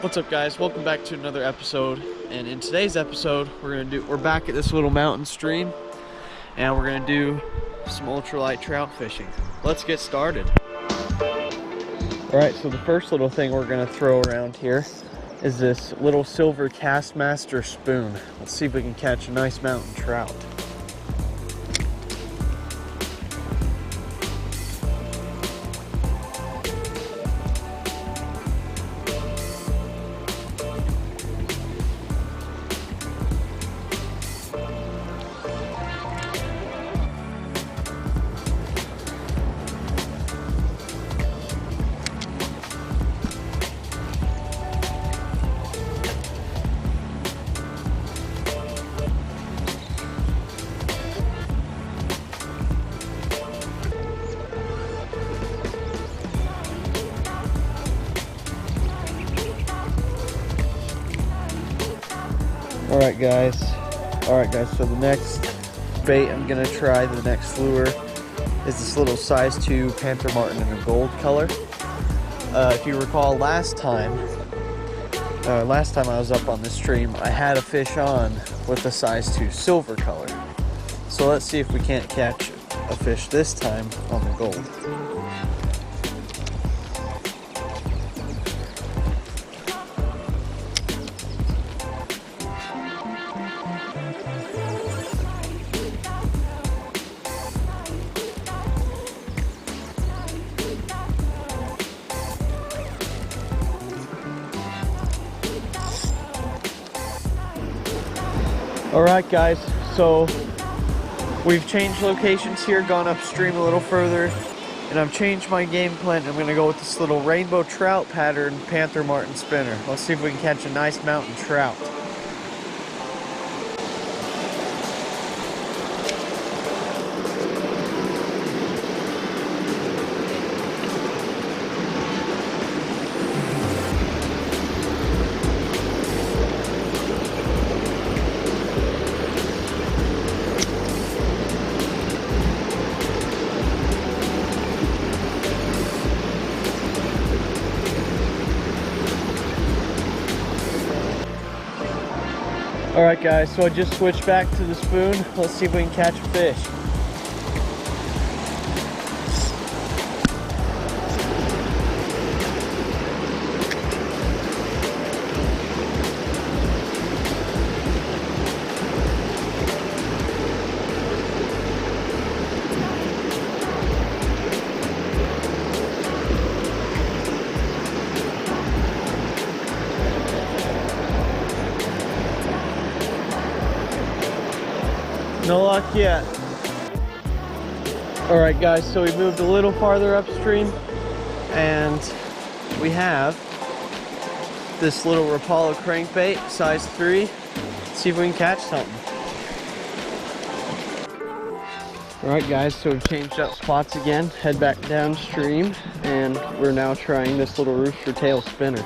What's up, guys? Welcome back to another episode. And in today's episode, we're back at this little mountain stream, and we're gonna do some ultralight trout fishing. Let's get started. All right, so the first little thing we're gonna throw around here is this little silver Castmaster spoon. Let's see if we can catch a nice mountain trout. Alright guys, so the next bait I'm going to try, the next lure, is this little size 2 Panther Martin in a gold color. If you recall last time I was up on this stream, I had a fish on with a size 2 silver color. So let's see if we can't catch a fish this time on the gold. Alright guys, so we've changed locations here, gone upstream a little further, and I've changed my game plan. I'm going to go with this little rainbow trout pattern Panther Martin spinner. Let's see if we can catch a nice mountain trout. Alright guys, so I just switched back to the spoon. Let's see if we can catch a fish. No luck yet. Alright guys, so we moved a little farther upstream and we have this little Rapala crankbait, size 3. Let's see if we can catch something. Alright guys, so we've changed up spots again, head back downstream, and we're now trying this little rooster tail spinner.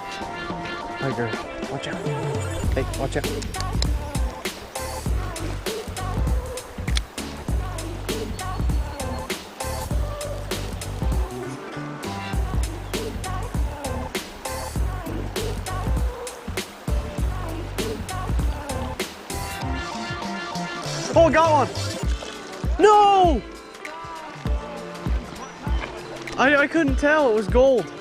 Tiger, watch out. Hey, watch out. Oh, got one! No! I couldn't tell, it was gold.